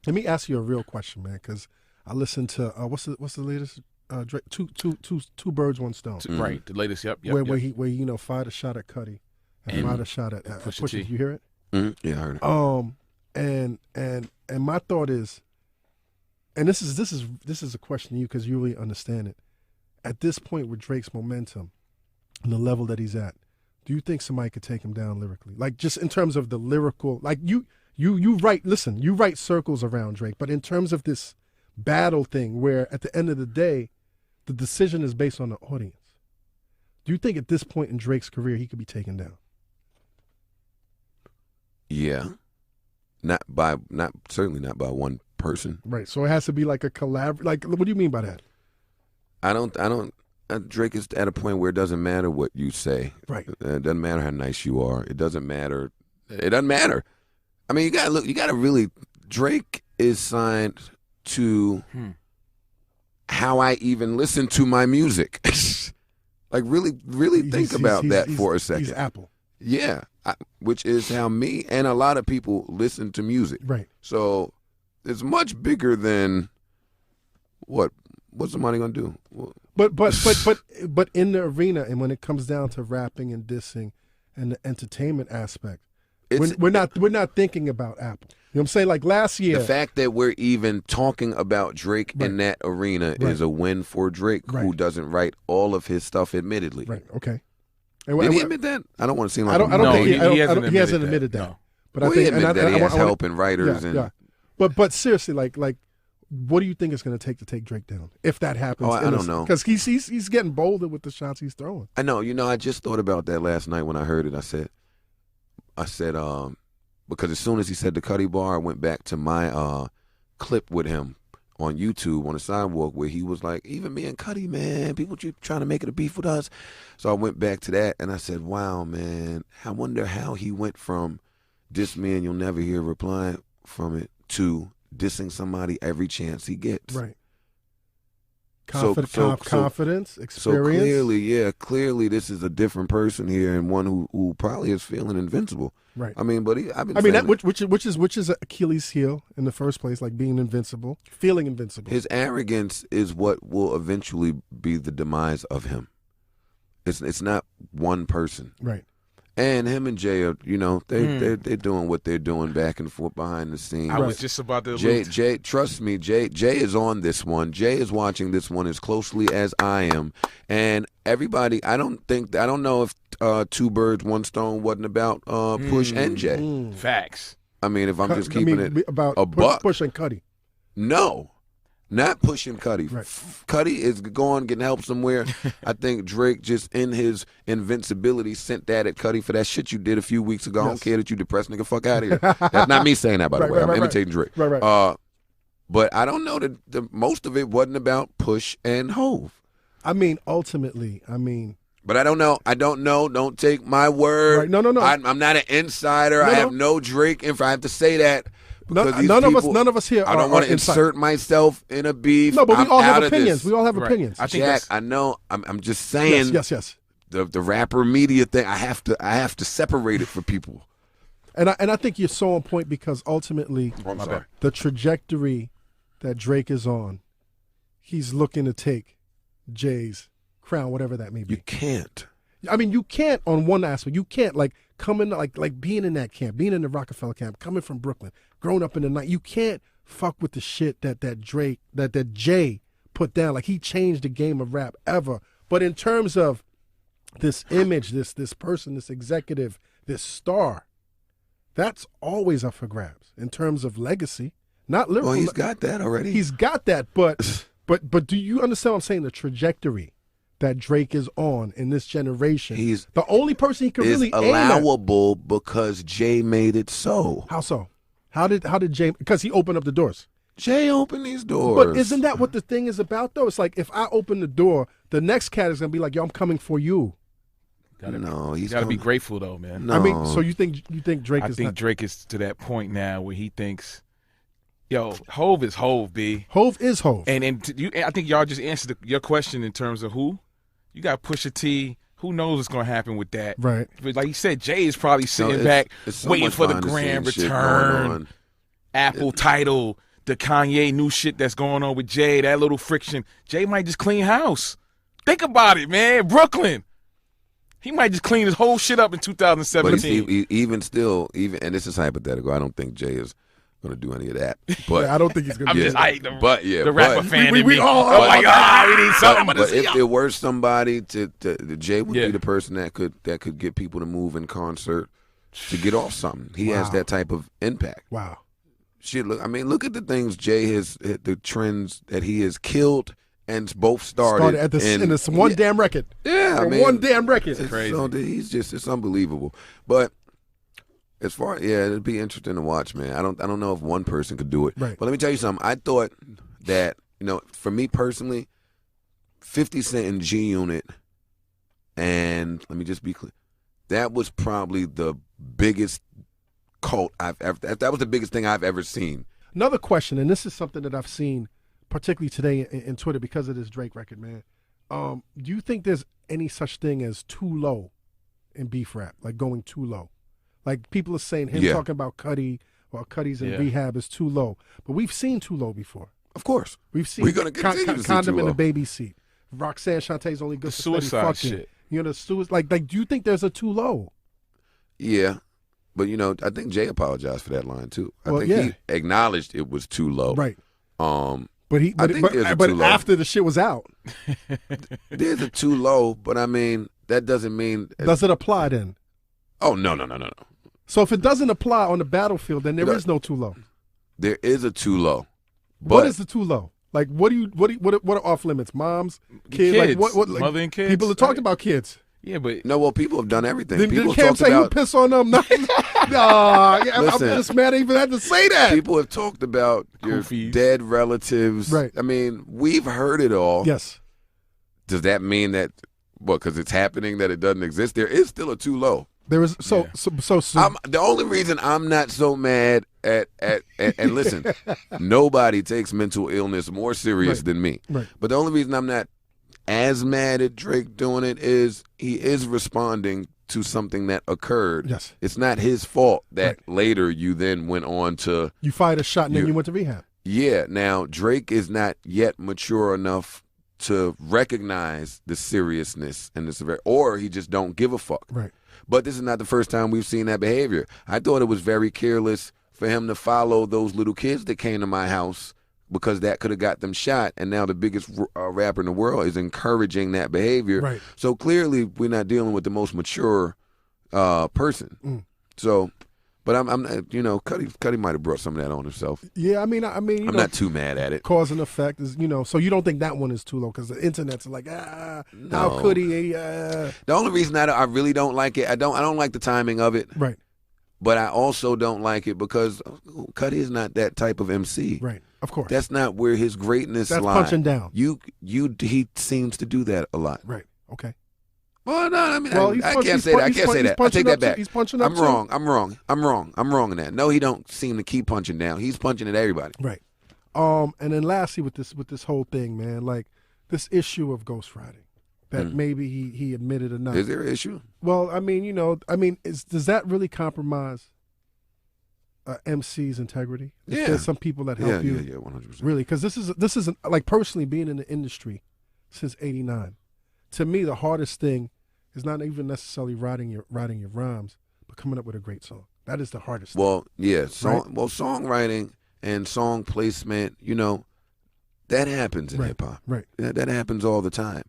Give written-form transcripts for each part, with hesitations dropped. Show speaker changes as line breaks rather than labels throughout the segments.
Let me ask you a real question, man, because I listened to what's the latest Drake, two birds, one stone.
Right, the latest. Yep.
Where he fired a shot at Cudi and fired a shot at Pusha T. You hear it?
Mm-hmm. Yeah, I heard it.
And my thought is, and this is a question to you because you really understand it. At this point with Drake's momentum and the level that he's at, do you think somebody could take him down lyrically? Like just in terms of the lyrical, like you write circles around Drake, but in terms of this battle thing where at the end of the day, the decision is based on the audience. Do you think at this point in Drake's career he could be taken down?
Yeah. Certainly not by one person.
Right. So it has to be like a collab. Like, what do you mean by that?
Drake is at a point where it doesn't matter what you say.
Right.
It doesn't matter how nice you are. It doesn't matter. I mean, you gotta really, Drake is signed to how I even listen to my music. Like, really think about that for a second.
He's Apple.
Yeah. Which is how me and a lot of people listen to music.
Right.
So it's much bigger than what's somebody gonna do?
But in the arena, and when it comes down to rapping and dissing and the entertainment aspect, we're not thinking about Apple. You know what I'm saying? Like last year,
the fact that we're even talking about Drake in that arena is a win for Drake, who doesn't write all of his stuff, admittedly.
Right. Okay.
Did he admit that? I don't want to seem like
he hasn't admitted that. No. But
I think he has help and writers.
But seriously, like, what do you think it's going to take Drake down if that happens?
Oh, I don't know,
because he's getting bolder with the shots he's throwing.
I know. I just thought about that last night when I heard it. I said, because as soon as he said the Cudi bar, I went back to my clip with him on YouTube on the sidewalk where he was like, even me and Cudi, man, people keep trying to make it a beef with us. So I went back to that and I said, wow, man, I wonder how he went from diss me and you'll never hear a reply from it to dissing somebody every chance he gets.
Right. Confidence, experience.
So clearly this is a different person here and one who probably is feeling invincible.
Right.
I mean, but
which is Achilles' heel in the first place, like being invincible, feeling invincible.
His arrogance is what will eventually be the demise of him. It's not one person.
Right.
And him and Jay are, they're doing what they're doing back and forth behind the scenes.
I was just about to
Jay, trust me, Jay is on this one. Jay is watching this one as closely as I am. And everybody, I don't know if Two Birds, One Stone wasn't about Push and Jay.
Facts.
I mean, if I'm just keeping it
about
a buck.
Push and Cudi.
No. Not pushing Cudi.
Right.
Cudi is going, getting help somewhere. I think Drake just in his invincibility sent that at Cudi for that shit you did a few weeks ago. Yes. I don't care that you depressed nigga. Fuck out of here. That's not me saying that, by the way. I'm imitating Drake.
Right.
But I don't know that most of it wasn't about Push and Hove.
I mean, ultimately,
But I don't know. Don't take my word.
Right. No.
I'm not an insider. I have no Drake info. I have to say that.
None of us here.
I don't want to insert myself in a beef.
No, but we all have
opinions.
We all have opinions.
I think
Jack, I know. I'm just saying.
Yes.
The rapper media thing. I have to separate it for people.
And I think you're so on point because ultimately, the trajectory that Drake is on, he's looking to take Jay's crown, whatever that may be.
You can't.
I mean, you can't on one aspect. You can't like coming like being in that camp, being in the Rockefeller camp, coming from Brooklyn, growing up in the night. You can't fuck with the shit that Drake, that Jay put down. Like he changed the game of rap ever. But in terms of this image, this person, this executive, this star, that's always up for grabs in terms of legacy, not lyrical.
Well, he's got that already.
He's got that, but do you understand what I'm saying? The trajectory that Drake is on in this generation. He's the only person he could really aim at.
Allowable because Jay made it so.
How so? How did Jay? Because he opened up the doors.
Jay opened these doors.
But isn't that what the thing is about, though? It's like if I open the door, the next cat is gonna be like, "Yo, I'm coming for you."
He's got to be grateful though, man.
No. I mean, so you think Drake is? I
think Drake is to that point now where he thinks, "Yo, Hove is Hove, B.
Hove is Hove."
And I think y'all just answered your question in terms of who. You got Pusha T. Who knows what's going to happen with that?
Right.
But like you said, Jay is probably sitting back,
it's so
waiting for the grand return, Apple title, the Kanye new shit that's going on with Jay, that little friction, Jay might just clean house. Think about it, man. Brooklyn. He might just clean his whole shit up in 2017.
But even still, and this is hypothetical, I don't think Jay is going to do any of that. But
I don't think he's going to
I'm
do
just
that.
the rapper fan in me.
we all-
I'm like, we need something.
But if there were somebody Jay would be the person that could get people to move in concert to get off something. He has that type of impact.
Wow.
Shit, look at the things Jay has, the trends that he has killed and both started
at in this one damn record.
Yeah,
one damn record.
It's
crazy.
So it's unbelievable. But as far it'd be interesting to watch, man. I don't know if one person could do it.
Right.
But let me tell you something. I thought that, for me personally, 50 Cent and G Unit, and let me just be clear, that was probably the biggest cult that was the biggest thing I've ever seen.
Another question, and this is something that I've seen particularly today in Twitter because of this Drake record, man. Do you think there's any such thing as too low in beef rap, like going too low? Like people are saying him talking about Cudi or Cudi's in rehab is too low. But we've seen too low before.
Of course.
We've seen
We're gonna continue to see
Condom
too
in
low.
the baby seat. Roxanne Shantae's only good
The
for steady
suicide
fucking.
shit.
The suicide. Like, do you think there's a too low?
Yeah. But I think Jay apologized for that line too. I
Well,
think he acknowledged it was too low.
Right.
But
I think
there's a
but
too low.
after the shit was out,
There's a too low, but that doesn't mean.
does it apply then?
Oh no.
So if it doesn't apply on the battlefield, then there is no too low.
There is a too low. But
What is the too low? Like, what are off limits? Moms, kids, like what? Like,
mother and kids.
people have talked about kids.
Yeah, but
No, well, people have done everything.
Then
People
Cam
have
say you
talked about.
piss on them. I'm
Listen.
just mad I even had to say that.
People have talked about your
Goofies.
dead relatives.
Right.
We've heard it all.
Yes.
Does that mean that? Because it's happening that it doesn't exist? There is still a too low.
There is so.
The only reason I'm not so mad at and listen, nobody takes mental illness more serious
Right.
than me.
Right.
But the only reason I'm not as mad at Drake doing it is he is responding to something that occurred.
Yes.
It's not his fault that
Right.
later you then went on to
You fired a shot and then you went to rehab.
Yeah, now Drake is not yet mature enough to recognize the seriousness and the severity, or he just don't give a fuck.
Right.
But this is not the first time we've seen that behavior. I thought it was very careless for him to follow those little kids that came to my house because that could have got them shot, and now the biggest rapper in the world is encouraging that behavior.
Right.
So clearly we're not dealing with the most mature person.
Mm.
So, but I'm Cudi might have brought some of that on himself.
Yeah, I mean,
I'm not too mad at it.
Cause and effect is, so you don't think that one is too low because the internet's like, how
No.
could he?
The only reason I really don't like it, I don't like the timing of it.
Right.
But I also don't like it because Cudi is not that type of MC.
Right. Of course.
That's not where his greatness
That's
lies.
punching down.
He seems to do that a lot.
Right. Okay.
Well, no, I mean,
Well,
I can't say that. I can't say that. I take that back.
He's punching up.
I'm wrong. I'm wrong in that. No, he don't seem to keep punching down. He's punching at everybody.
Right. And then lastly, with this whole thing, man, like this issue of ghostwriting, that maybe he admitted or not.
Is there an issue?
Well, does that really compromise MC's integrity?
Yeah.
There's some people that help you.
Yeah, 100%.
Really, because this is like personally being in the industry since '89. To me, the hardest thing is not even necessarily writing your rhymes, but coming up with a great song. That is the hardest.
Well, yeah,
Right.
songwriting and song placement, that happens in
Right.
hip hop.
Right.
That happens all the time.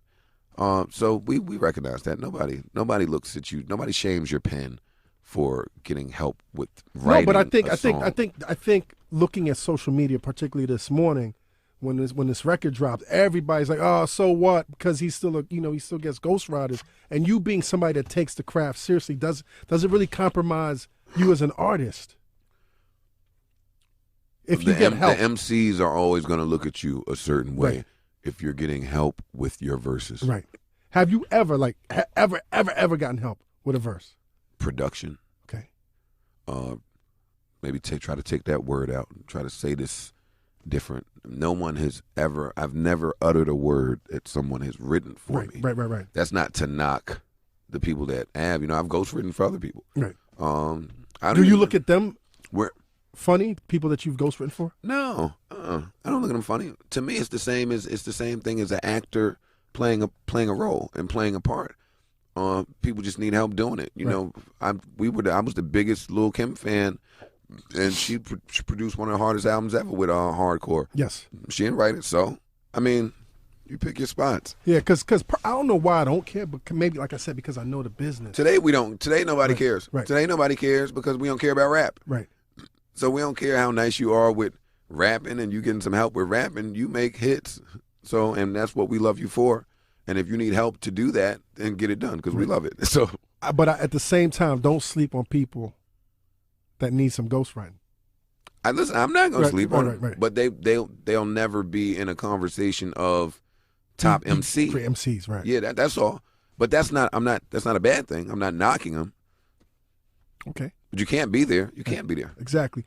So we recognize that. Nobody looks at you. Nobody shames your pen for getting help with writing.
No, but
a song.
I think looking at social media, particularly this morning, when this record dropped, everybody's like, "Oh, so what?" Because he still gets ghostwriters, and you being somebody that takes the craft seriously, does it really compromise you as an artist? If you get help,
the MCs are always going to look at you a certain way
Right.
if you're getting help with your verses.
right? Have you ever ever gotten help with a verse?
Production.
Okay.
Maybe try to take that word out and try to say this different. No one has ever. I've never uttered a word that someone has written for me.
Right.
That's not to knock the people that have. I've ghostwritten for other people.
Right.
I
Do you look at them
where?
funny, people that you've ghostwritten for?
No, I don't look at them funny. To me, it's the same thing as an actor playing a role and playing a part. People just need help doing it. You know, I was the biggest Lil' Kim fan, and she produced one of the hardest albums ever with Hardcore.
Yes,
she didn't write it, so I mean, you pick your spots.
Yeah, because I don't know why I don't care, but maybe, like I said, because I know the business.
Today we don't. Today nobody cares.
Right.
Today nobody cares because we don't care about rap.
Right.
So we don't care how nice you are with rapping and you getting some help with rapping. You make hits. So, and that's what we love you for. And if you need help to do that, then get it done because we love it. So,
but at the same time, don't sleep on people that need some ghostwriting.
Listen, I'm not gonna sleep on them,
right.
but they'll never be in a conversation of top MC.
For MCs, right?
Yeah, that's all. But that's not a bad thing. I'm not knocking them.
Okay.
But you can't be there. You can't be there.
Exactly.